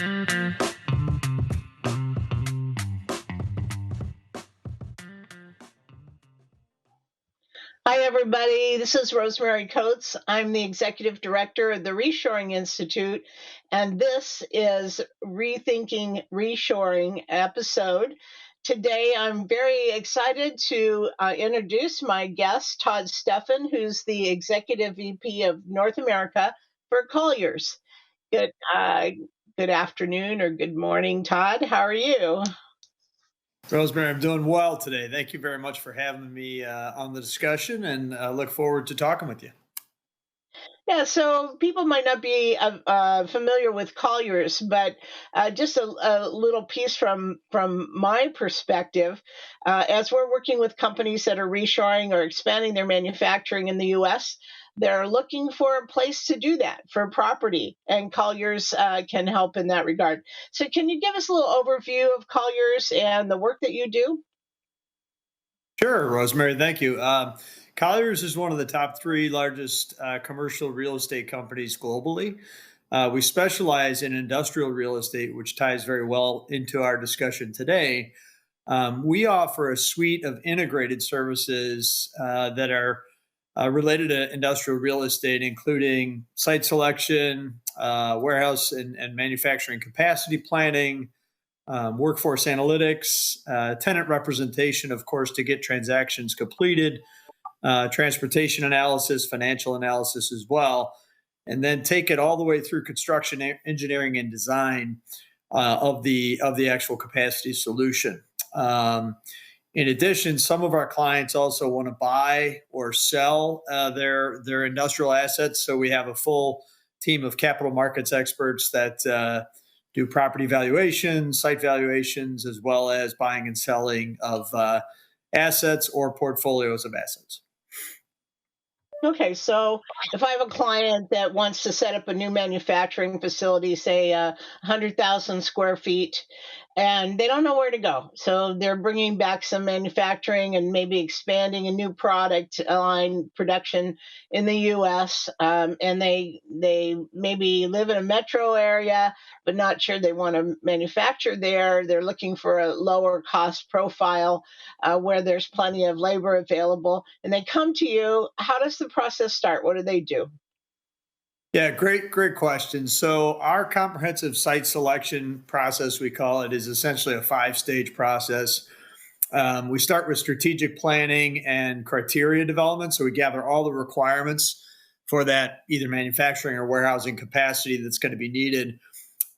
Hi, everybody. This is Rosemary Coates. I'm the Executive Director of the Reshoring Institute, and this is Rethinking Reshoring episode. Today, I'm very excited to introduce my guest, Todd Steffen, who's the Executive VP of North America for Colliers. Good afternoon or good morning, Todd. How are you? Rosemary, I'm doing well today. Thank you very much for having me on the discussion, and look forward to talking with you. Yeah, so people might not be familiar with Colliers, but just a little piece from my perspective, as we're working with companies that are reshoring or expanding their manufacturing in the U.S., they're looking for a place to do that for property, and Colliers can help in that regard. So, can you give us a little overview of Colliers and the work that you do? Sure, Rosemary, thank you. Colliers is one of the top three largest commercial real estate companies globally. We specialize in industrial real estate, which ties very well into our discussion today. We offer a suite of integrated services that are related to industrial real estate, including site selection, warehouse and manufacturing capacity planning, workforce analytics, tenant representation, of course, to get transactions completed, transportation analysis, financial analysis as well, and then take it all the way through construction, engineering, and design of the actual capacity solution. In addition, some of our clients also want to buy or sell their industrial assets. So we have a full team of capital markets experts that do property valuations, site valuations, as well as buying and selling of assets or portfolios of assets. Okay, so if I have a client that wants to set up a new manufacturing facility, say 100,000 square feet, and they don't know where to go, so they're bringing back some manufacturing and maybe expanding a new product line production in the U.S., and they maybe live in a metro area, but not sure they want to manufacture there. They're looking for a lower cost profile where there's plenty of labor available, and they come to you. How does the process start? What do they do? Yeah, great question. So our comprehensive site selection process, we call it, is essentially a 5-stage process. We start with strategic planning and criteria development. So we gather all the requirements for that either manufacturing or warehousing capacity that's going to be needed.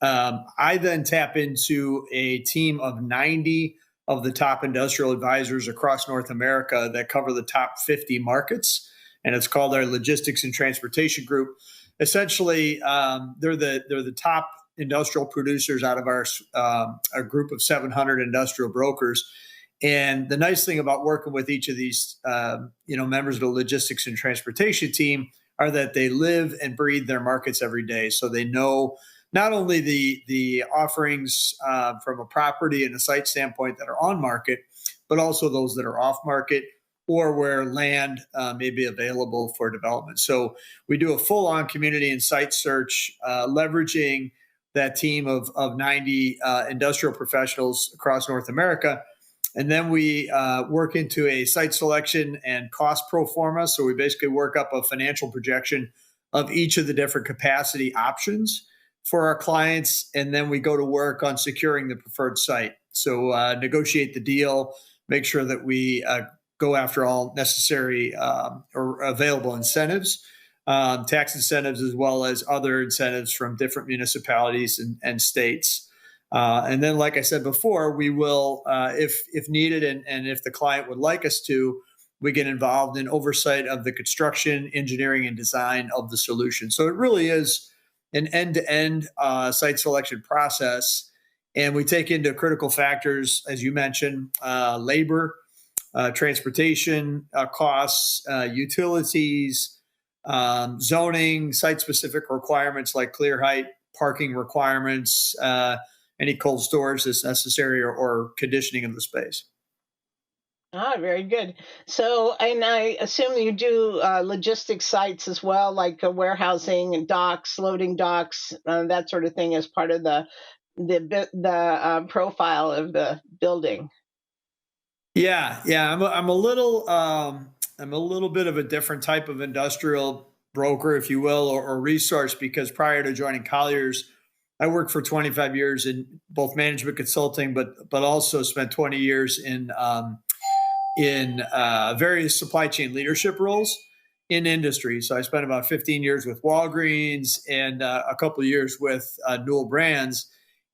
I then tap into a team of 90 of the top industrial advisors across North America that cover the top 50 markets, and it's called our Logistics and Transportation Group. Essentially, they're the top industrial producers out of our group of 700 industrial brokers. And the nice thing about working with each of these members of the logistics and transportation team are that they live and breathe their markets every day. So they know not only the offerings from a property and a site standpoint that are on market, but also those that are off market, or where land may be available for development. So we do a full-on community and site search, leveraging that team of 90 industrial professionals across North America. And then we work into a site selection and cost pro forma. So we basically work up a financial projection of each of the different capacity options for our clients. And then we go to work on securing the preferred site. So negotiate the deal, make sure that we go after all necessary or available incentives, tax incentives, as well as other incentives from different municipalities and states. And then, like I said before, we will, if needed and if the client would like us to, we get involved in oversight of the construction, engineering, and design of the solution. So it really is an end-to-end site selection process. And we take into critical factors, as you mentioned, labor, transportation costs, utilities, zoning, site-specific requirements like clear height, parking requirements, any cold storage that's necessary, or conditioning of the space. Ah, very good. So, and I assume you do logistics sites as well, like warehousing and docks, loading docks, that sort of thing, as part of the profile of the building. Yeah, yeah. I'm a little bit of a different type of industrial broker, if you will, or resource, because prior to joining Colliers, I worked for 25 years in both management consulting, but also spent 20 years in various supply chain leadership roles in industry. So I spent about 15 years with Walgreens and a couple of years with Newell Brands.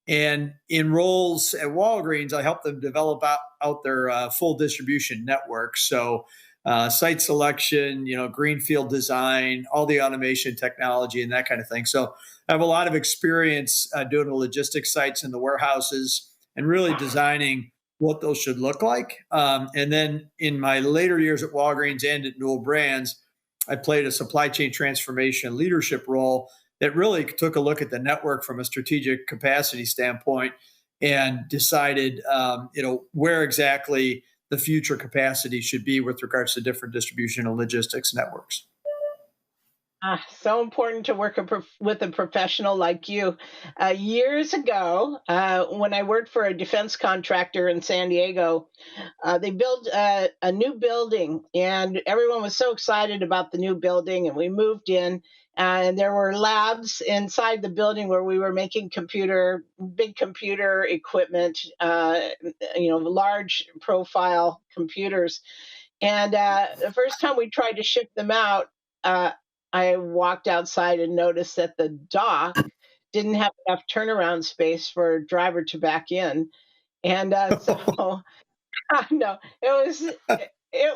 And in roles at Walgreens, I helped them develop out their full distribution network. So site selection, greenfield design, all the automation technology, and that kind of thing. So I have a lot of experience doing the logistics sites and the warehouses, and really designing what those should look like. And then in my later years at Walgreens and at Newell Brands, I played a supply chain transformation leadership role that really took a look at the network from a strategic capacity standpoint and decided, where exactly the future capacity should be with regards to different distribution and logistics networks. Ah, so important to work with a professional like you. Years ago, when I worked for a defense contractor in San Diego, they built a new building, and everyone was so excited about the new building. And we moved in, and there were labs inside the building where we were making big computer equipment, large profile computers. And the first time we tried to ship them out, uh, I walked outside and noticed that the dock didn't have enough turnaround space for a driver to back in. And so no, it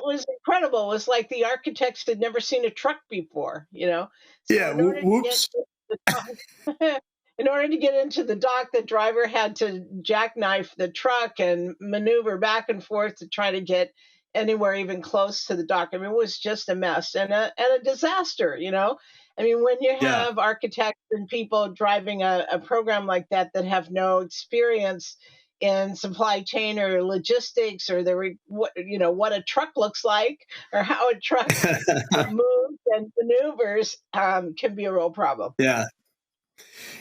was incredible. It was like the architects had never seen a truck before, you know. So Yeah. in order to get Whoops. to the dock, in order to get into the dock, the driver had to jackknife the truck and maneuver back and forth to try to get anywhere even close to the dock. I mean, it was just a mess and a disaster, you know. I mean, when you Yeah. have architects and people driving a program like that have no experience in supply chain or logistics, or what a truck looks like, or how a truck moves and maneuvers, can be a real problem. Yeah.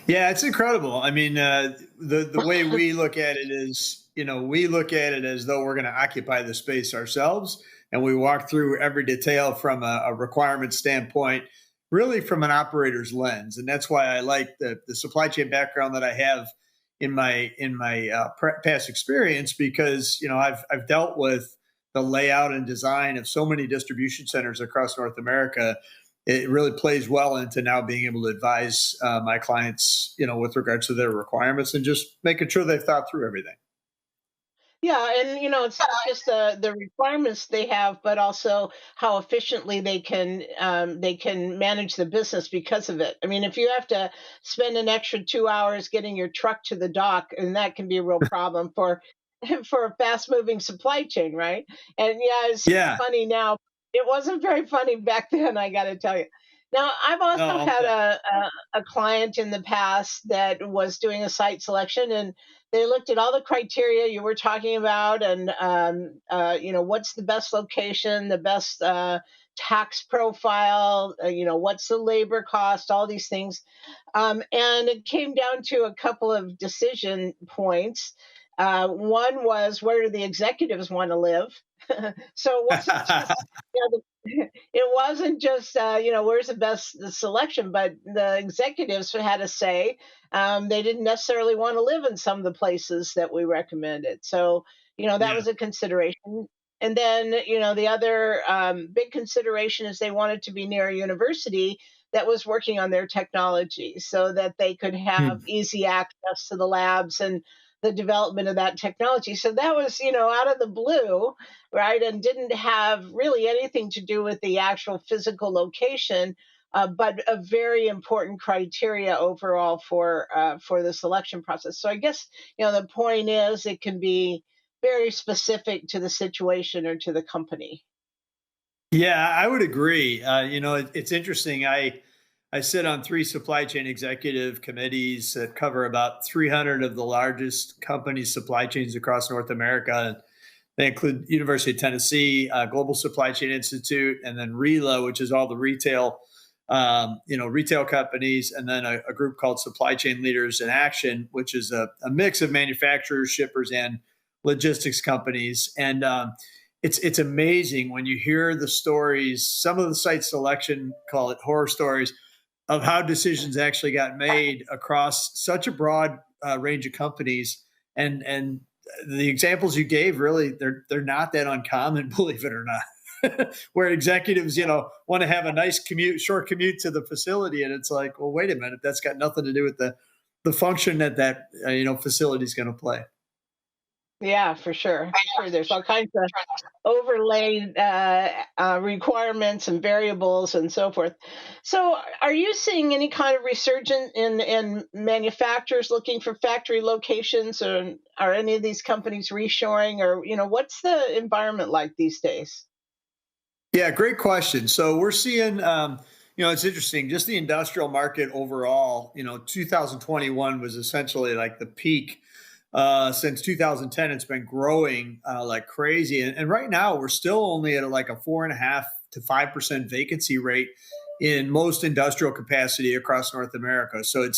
Yeah, it's incredible. I mean, the way we look at it is, we look at it as though we're going to occupy the space ourselves, and we walk through every detail from a requirement standpoint, really from an operator's lens, and that's why I like the supply chain background that I have in my past experience, because I've dealt with the layout and design of so many distribution centers across North America. It really plays well into now being able to advise my clients, with regards to their requirements, and just making sure they've thought through everything. Yeah, and it's not just the requirements they have, but also how efficiently they can manage the business because of it. I mean, if you have to spend an extra 2 hours getting your truck to the dock, and that can be a real problem for for a fast moving supply chain, right? And yeah, it's Yeah. funny now. It wasn't very funny back then, I got to tell you. Now, I've No, also I'll had bet. a client in the past that was doing a site selection, and they looked at all the criteria you were talking about, and what's the best location, the best tax profile, what's the labor cost, all these things. And it came down to a couple of decision points. One was, where do the executives want to live? So it wasn't just it wasn't just where's the best the selection, but the executives had a say. They didn't necessarily want to live in some of the places that we recommended, so that Yeah. was a consideration. And then the other big consideration is they wanted to be near a university that was working on their technology, so that they could have Hmm. easy access to the labs and the development of that technology. So that was out of the blue, right? And didn't have really anything to do with the actual physical location, but a very important criteria overall for the selection process. So I guess the point is, it can be very specific to the situation or to the company. Yeah, I would agree. It's interesting. I sit on three supply chain executive committees that cover about 300 of the largest companies' supply chains across North America. They include University of Tennessee, Global Supply Chain Institute, and then RELA, which is all the retail, retail companies, and then a group called Supply Chain Leaders in Action, which is a mix of manufacturers, shippers, and logistics companies. And it's amazing when you hear the stories. Some of the site selection, call it horror stories, of how decisions actually got made across such a broad range of companies. And the examples you gave, really, they're not that uncommon, believe it or not. Where executives, want to have a nice short commute to the facility, and it's like, well, wait a minute, that's got nothing to do with the function that facility is going to play. Yeah, for sure. For sure. There's all kinds of overlaid requirements and variables and so forth. So, are you seeing any kind of resurgence in manufacturers looking for factory locations, or are any of these companies reshoring, or what's the environment like these days? Yeah, great question. So we're seeing, it's interesting, just the industrial market overall. 2021 was essentially like the peak. Since 2010, it's been growing like crazy, and right now we're still only at like a 4.5 to 5% vacancy rate in most industrial capacity across North America. So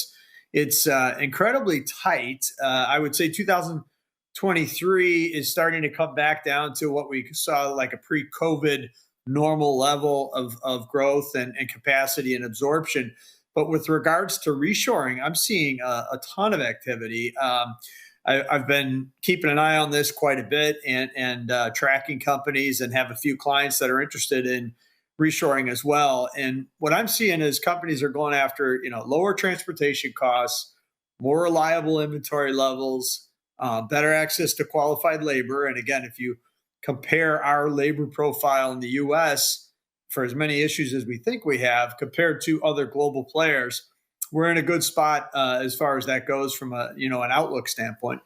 it's incredibly tight. I would say 2023 is starting to come back down to what we saw like a pre-COVID normal level of growth and capacity and absorption. But with regards to reshoring, I'm seeing a ton of activity. I've been keeping an eye on this quite a bit and tracking companies, and have a few clients that are interested in reshoring as well. And what I'm seeing is companies are going after lower transportation costs, more reliable inventory levels, better access to qualified labor. And again, if you compare our labor profile in the U.S. for as many issues as we think we have compared to other global players, we're in a good spot as far as that goes from an outlook standpoint.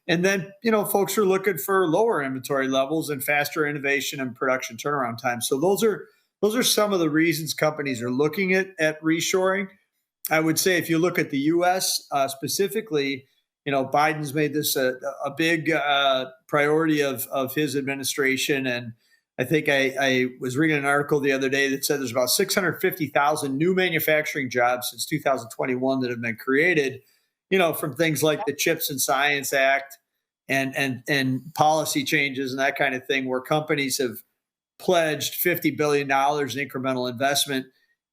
And then folks are looking for lower inventory levels and faster innovation and production turnaround time. So those are some of the reasons companies are looking at reshoring. I would say if you look at the U.S. Specifically, Biden's made this a big priority of his administration. And I think I was reading an article the other day that said there's about 650,000 new manufacturing jobs since 2021 that have been created, from things like the CHIPS and Science Act and policy changes and that kind of thing, where companies have pledged $50 billion in incremental investment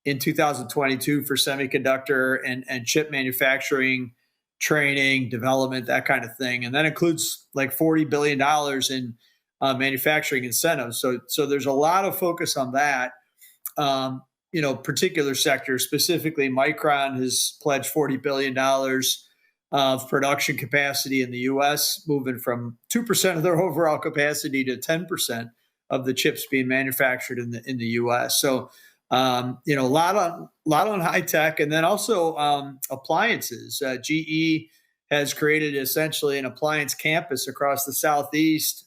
in 2022 for semiconductor and chip manufacturing, training, development, that kind of thing. And that includes like $40 billion in manufacturing incentives. So there's a lot of focus on that. Particular sectors, specifically Micron has pledged $40 billion of production capacity in the U.S., moving from 2% of their overall capacity to 10% of the chips being manufactured in the U.S. So a lot on high tech, and then also appliances. GE has created essentially an appliance campus across the Southeast,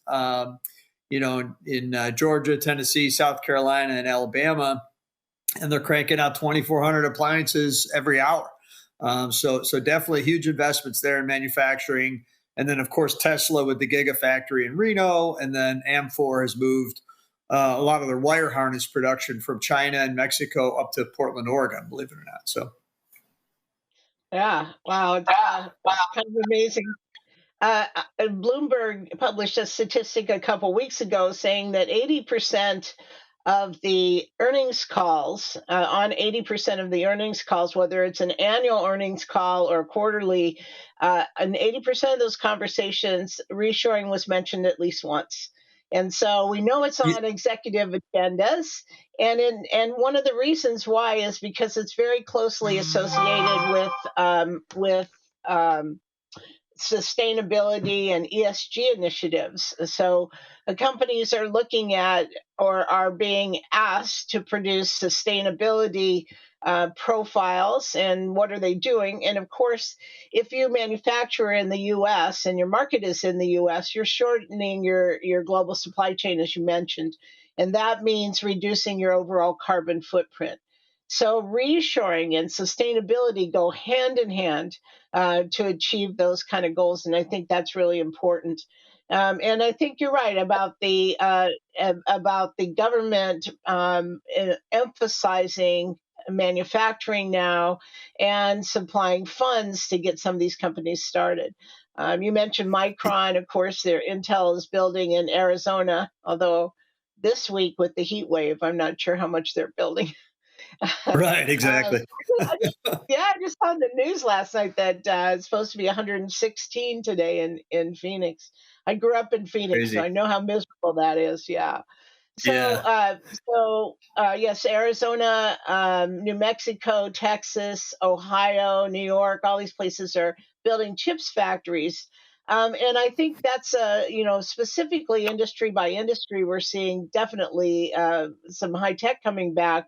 in Georgia, Tennessee, South Carolina, and Alabama, and they're cranking out 2,400 appliances every hour. So definitely huge investments there in manufacturing. And then, of course, Tesla with the Gigafactory in Reno, and then Amphor has moved a lot of their wire harness production from China and Mexico up to Portland, Oregon, believe it or not. So, Yeah, wow, it's kind of amazing. Bloomberg published a statistic a couple weeks ago saying that 80% of the earnings calls, on 80% of the earnings calls, whether it's an annual earnings call or quarterly, and 80% of those conversations, reshoring was mentioned at least once. And so we know it's on executive agendas. And one of the reasons why is because it's very closely associated with sustainability and ESG initiatives. So companies are looking at or are being asked to produce sustainability profiles, and what are they doing? And of course, if you manufacture in the US and your market is in the US, you're shortening your global supply chain, as you mentioned. And that means reducing your overall carbon footprint. So reshoring and sustainability go hand in hand to achieve those kind of goals. And I think that's really important. And I think you're right about the government emphasizing manufacturing now and supplying funds to get some of these companies started. You mentioned Micron, of course. Their Intel is building in Arizona, although this week with the heat wave, I'm not sure how much they're building. Right, um, exactly. yeah, I just saw in the news last night that it's supposed to be 116 today in Phoenix. I grew up in Phoenix, so Crazy. I know how miserable that is. Yeah. So, Yeah. yes, Arizona, New Mexico, Texas, Ohio, New York, all these places are building chips factories. And I think that's, specifically industry by industry, we're seeing definitely some high tech coming back.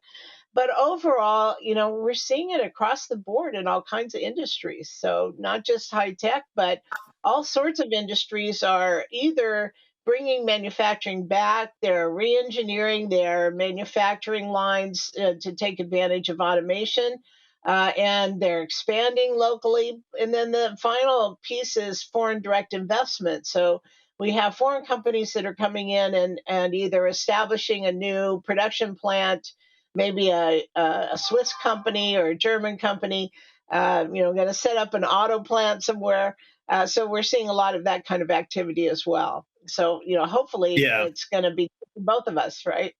But overall, we're seeing it across the board in all kinds of industries. So not just high tech, but all sorts of industries are either bringing manufacturing back, they're re-engineering their manufacturing lines to take advantage of automation, and they're expanding locally. And then the final piece is foreign direct investment. So we have foreign companies that are coming in and either establishing a new production plant, maybe a Swiss company or a German company, going to set up an auto plant somewhere. So we're seeing a lot of that kind of activity as well. So, hopefully Yeah. it's going to be both of us, right?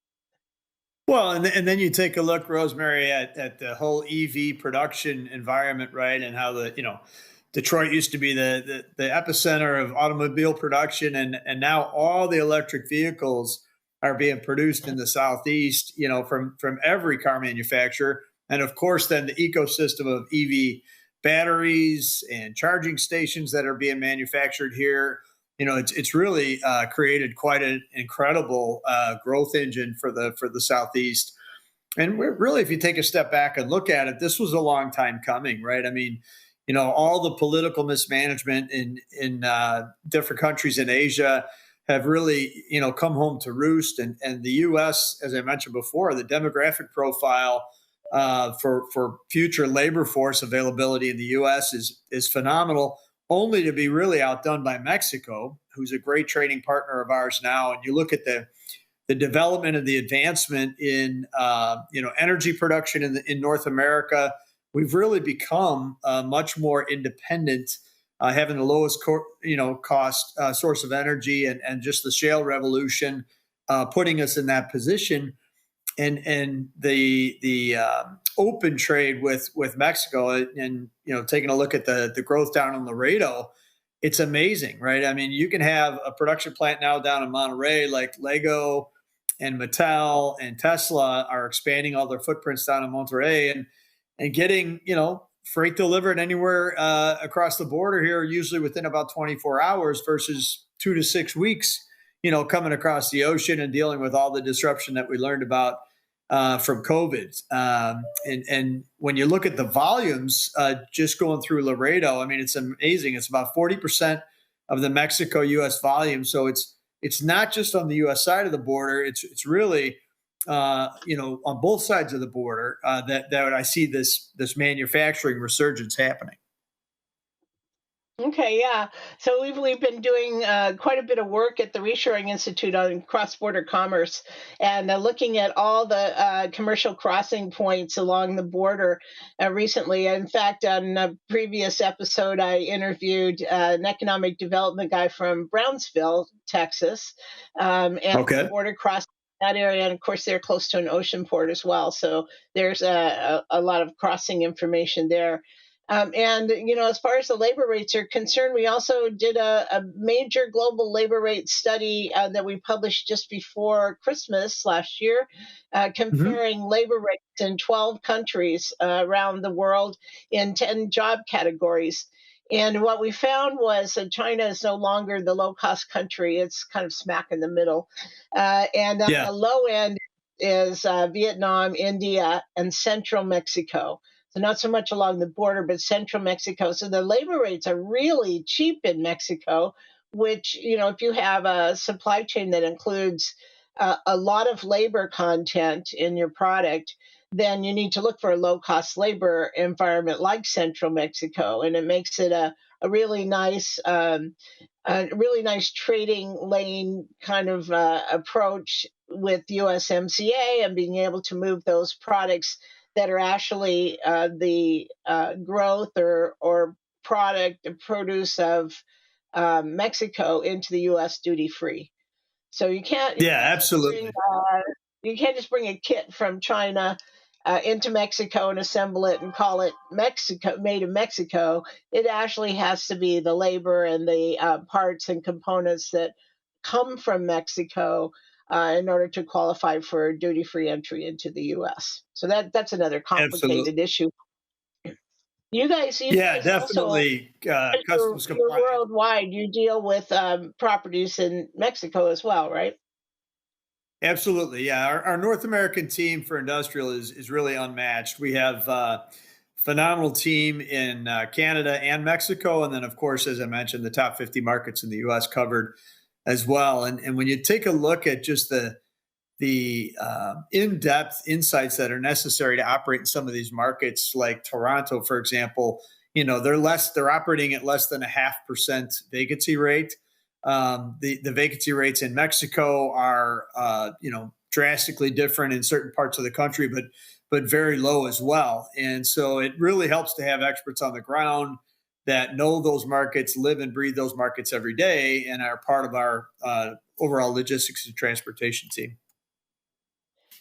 Well, and then you take a look, Rosemary, at the whole EV production environment, right? And how Detroit used to be the epicenter of automobile production, and now all the electric vehicles are being produced in the Southeast, from every car manufacturer. And of course, then the ecosystem of EV batteries and charging stations that are being manufactured here. It's really created quite an incredible growth engine for the Southeast. And really, if you take a step back and look at it, this was a long time coming, right? I mean, all the political mismanagement in different countries in Asia have really, come home to roost. And the U.S., as I mentioned before, the demographic profile for future labor force availability in the U.S. is phenomenal, only to be really outdone by Mexico, who's a great trading partner of ours now. And you look at the development and the advancement in energy production in North America. We've really become much more independent, having the lowest cost source of energy, and just the shale revolution putting us in that position. And the open trade with Mexico, and taking a look at the growth down in Laredo, it's amazing, right? I mean, you can have a production plant now down in Monterey, like Lego and Mattel and Tesla are expanding all their footprints down in Monterey, and getting freight delivered anywhere across the border here, usually within about 24 hours versus 2 to 6 weeks. Coming across the ocean and dealing with all the disruption that we learned about from COVID. And when you look at the volumes just going through Laredo, I mean, it's amazing. It's about 40% of the Mexico-U.S. volume. So it's not just on the U.S. side of the border. It's really on both sides of the border that I see this manufacturing resurgence happening. Okay, yeah. So we've been doing quite a bit of work at the Reshoring Institute on cross-border commerce, and looking at all the commercial crossing points along the border recently. In fact, on a previous episode, I interviewed an economic development guy from Brownsville, Texas, and the Okay. border crossing that area, and of course they're close to an ocean port as well. So there's a lot of crossing information there. And as far as the labor rates are concerned, we also did a major global labor rate study that we published just before Christmas last year, Mhm. comparing labor rates in 12 countries around the world in 10 job categories. And what we found was that China is no longer the low cost country. It's kind of smack in the middle. And on Yeah. the low end is Vietnam, India, and central Mexico. So not so much along the border, but central Mexico. So the labor rates are really cheap in Mexico, which, if you have a supply chain that includes a lot of labor content in your product, then you need to look for a low cost labor environment like central Mexico. And it makes it a a really nice trading lane kind of approach with USMCA and being able to move those products that are actually the growth or produce of Mexico into the U.S. duty free. So Yeah, absolutely. you can't just bring a kit from China into Mexico and assemble it and call it Mexico made in Mexico. It actually has to be the labor and the parts and components that come from Mexico in order to qualify for duty free entry into the U.S. So that's another Absolutely. complicated issue. You Yeah, guys also definitely. Customs you're compliance. worldwide. You deal with properties in Mexico as well, right? Absolutely. Yeah. Our North American team for industrial is really unmatched. We have phenomenal team in Canada and Mexico. And then, of course, as I mentioned, the top 50 markets in the US covered as well. And when you take a look at just the in-depth insights that are necessary to operate in some of these markets, like Toronto, for example, they're operating at less than a 0.5% vacancy rate. The vacancy rates in Mexico are drastically different in certain parts of the country, but very low as well. And so it really helps to have experts on the ground that know those markets, live and breathe those markets every day, and are part of our overall logistics and transportation team.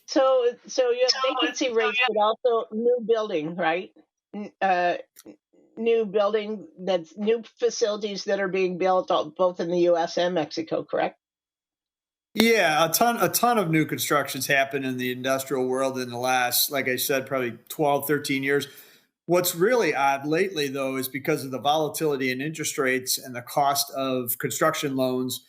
So you have vacancy rates, but also new building, right? New building that's new facilities that are being built both in the U.S. and Mexico, correct? Yeah, a ton of new constructions happen in the industrial world in the last, like I said, probably 12, 13 years. What's really odd lately, though, is because of the volatility in interest rates and the cost of construction loans,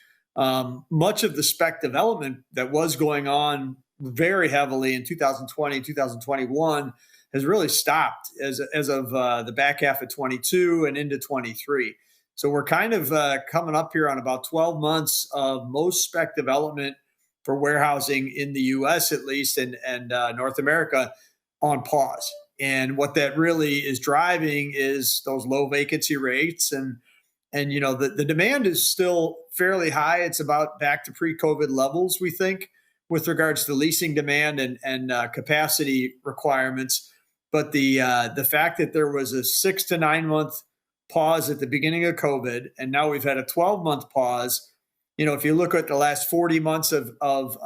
much of the spec development that was going on very heavily in 2020, 2021 has really stopped as of the back half of 22 and into 23. So we're kind of coming up here on about 12 months of most spec development for warehousing in the U.S. at least and North America on pause. And what that really is driving is those low vacancy rates and the demand is still fairly high. It's about back to pre-COVID levels, we think, with regards to leasing demand and capacity requirements. But the fact that there was a 6 to 9 month pause at the beginning of COVID, and now we've had a 12-month pause. If you look at the last 40 months of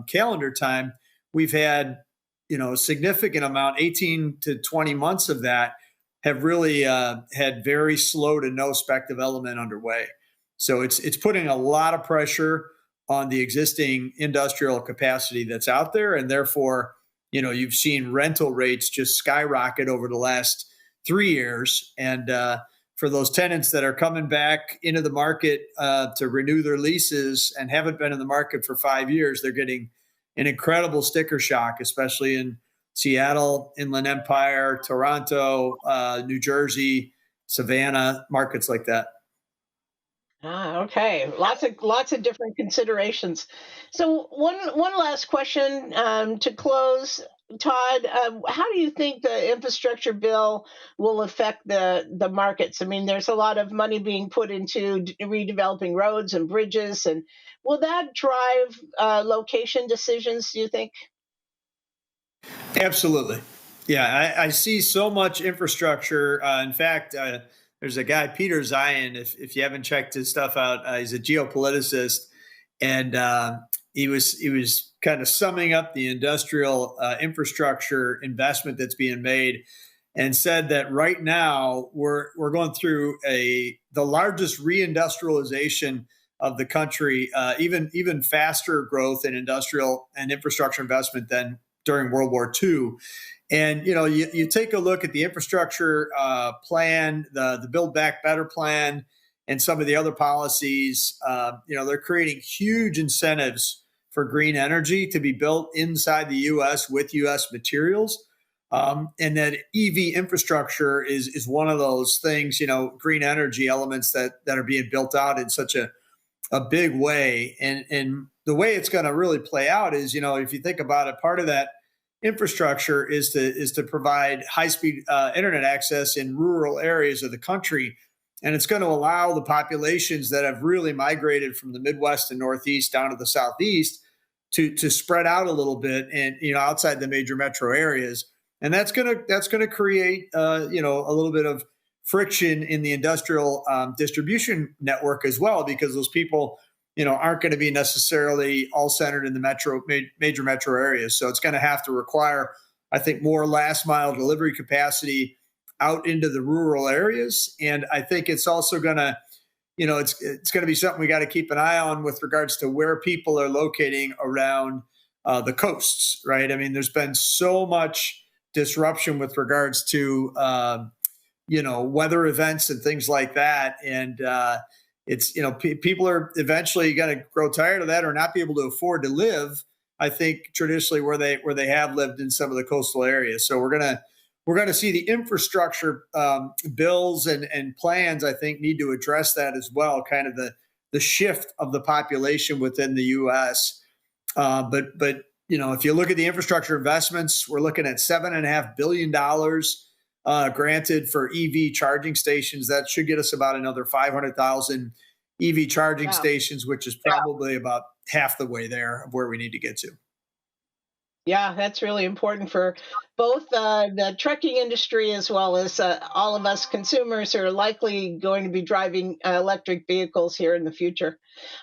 calendar time, we've had a significant amount, 18 to 20 months of that have really had very slow to no spec development underway. So it's putting a lot of pressure on the existing industrial capacity that's out there, and therefore, you've seen rental rates just skyrocket over the last 3 years. And for those tenants that are coming back into the market to renew their leases and haven't been in the market for 5 years, they're getting an incredible sticker shock, especially in Seattle, Inland Empire, Toronto, New Jersey, Savannah, markets like that. Okay. Lots of different considerations. So one last question to close, Todd. How do you think the infrastructure bill will affect the markets? I mean, there's a lot of money being put into redeveloping roads and bridges, and will that drive location decisions? Do you think? Absolutely. Yeah, I see so much infrastructure. In fact, there's a guy, Peter Zion, if you haven't checked his stuff out, he's a geopoliticist. And he was kind of summing up the industrial infrastructure investment that's being made and said that right now we're going through the largest reindustrialization of the country, even faster growth in industrial and infrastructure investment than during World War II. And you take a look at the infrastructure plan, the Build Back Better plan, and some of the other policies. They're creating huge incentives for green energy to be built inside the U.S. with U.S. materials. And that EV infrastructure is one of those things, green energy elements that are being built out in such a big way. And the way it's going to really play out is, if you think about it, part of that infrastructure is to provide high speed internet access in rural areas of the country. and it's going to allow the populations that have really migrated from the Midwest and Northeast down to the Southeast to spread out a little bit, and outside the major metro areas, and that's gonna create a little bit of friction in the industrial distribution network as well, because those people aren't going to be necessarily all centered in the major metro areas. So it's going to have to require, I think, more last mile delivery capacity out into the rural areas. And I think it's also going to, it's going to be something we got to keep an eye on with regards to where people are locating around the coasts, right? I mean, there's been so much disruption with regards to weather events and things like that, and it's people are eventually going to grow tired of that or not be able to afford to live, I think, traditionally where they have lived in some of the coastal areas. So we're gonna see the infrastructure bills and plans, I think, need to address that as well, kind of the shift of the population within the U.S. But if you look at the infrastructure investments, we're looking at $7.5 billion granted for EV charging stations. That should get us about another 500,000 EV charging stations, which is probably about half the way there of where we need to get to. Yeah, that's really important for both the trucking industry as well as all of us consumers who are likely going to be driving electric vehicles here in the future.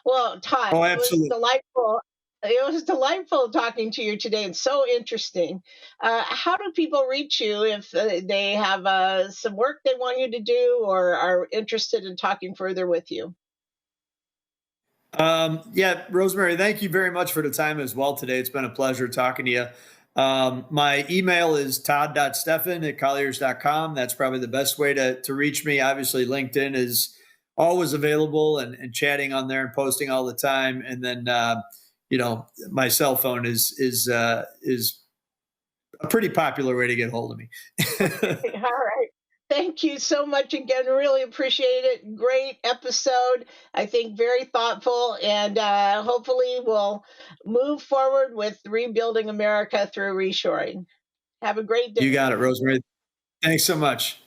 Well, Todd, Oh, it was absolutely. delightful. It was delightful talking to you today and so interesting. How do people reach you if they have some work they want you to do or are interested in talking further with you? Yeah, Rosemary, thank you very much for the time as well today. It's been a pleasure talking to you. My email is todd.steffen@colliers.com. That's probably the best way to reach me. Obviously, LinkedIn is always available, and chatting on there and posting all the time. And then, my cell phone is a pretty popular way to get hold of me. All right. Thank you so much again. Really appreciate it. Great episode. I think very thoughtful, and hopefully we'll move forward with rebuilding America through reshoring. Have a great You day. got it, Rosemary. Thanks so much.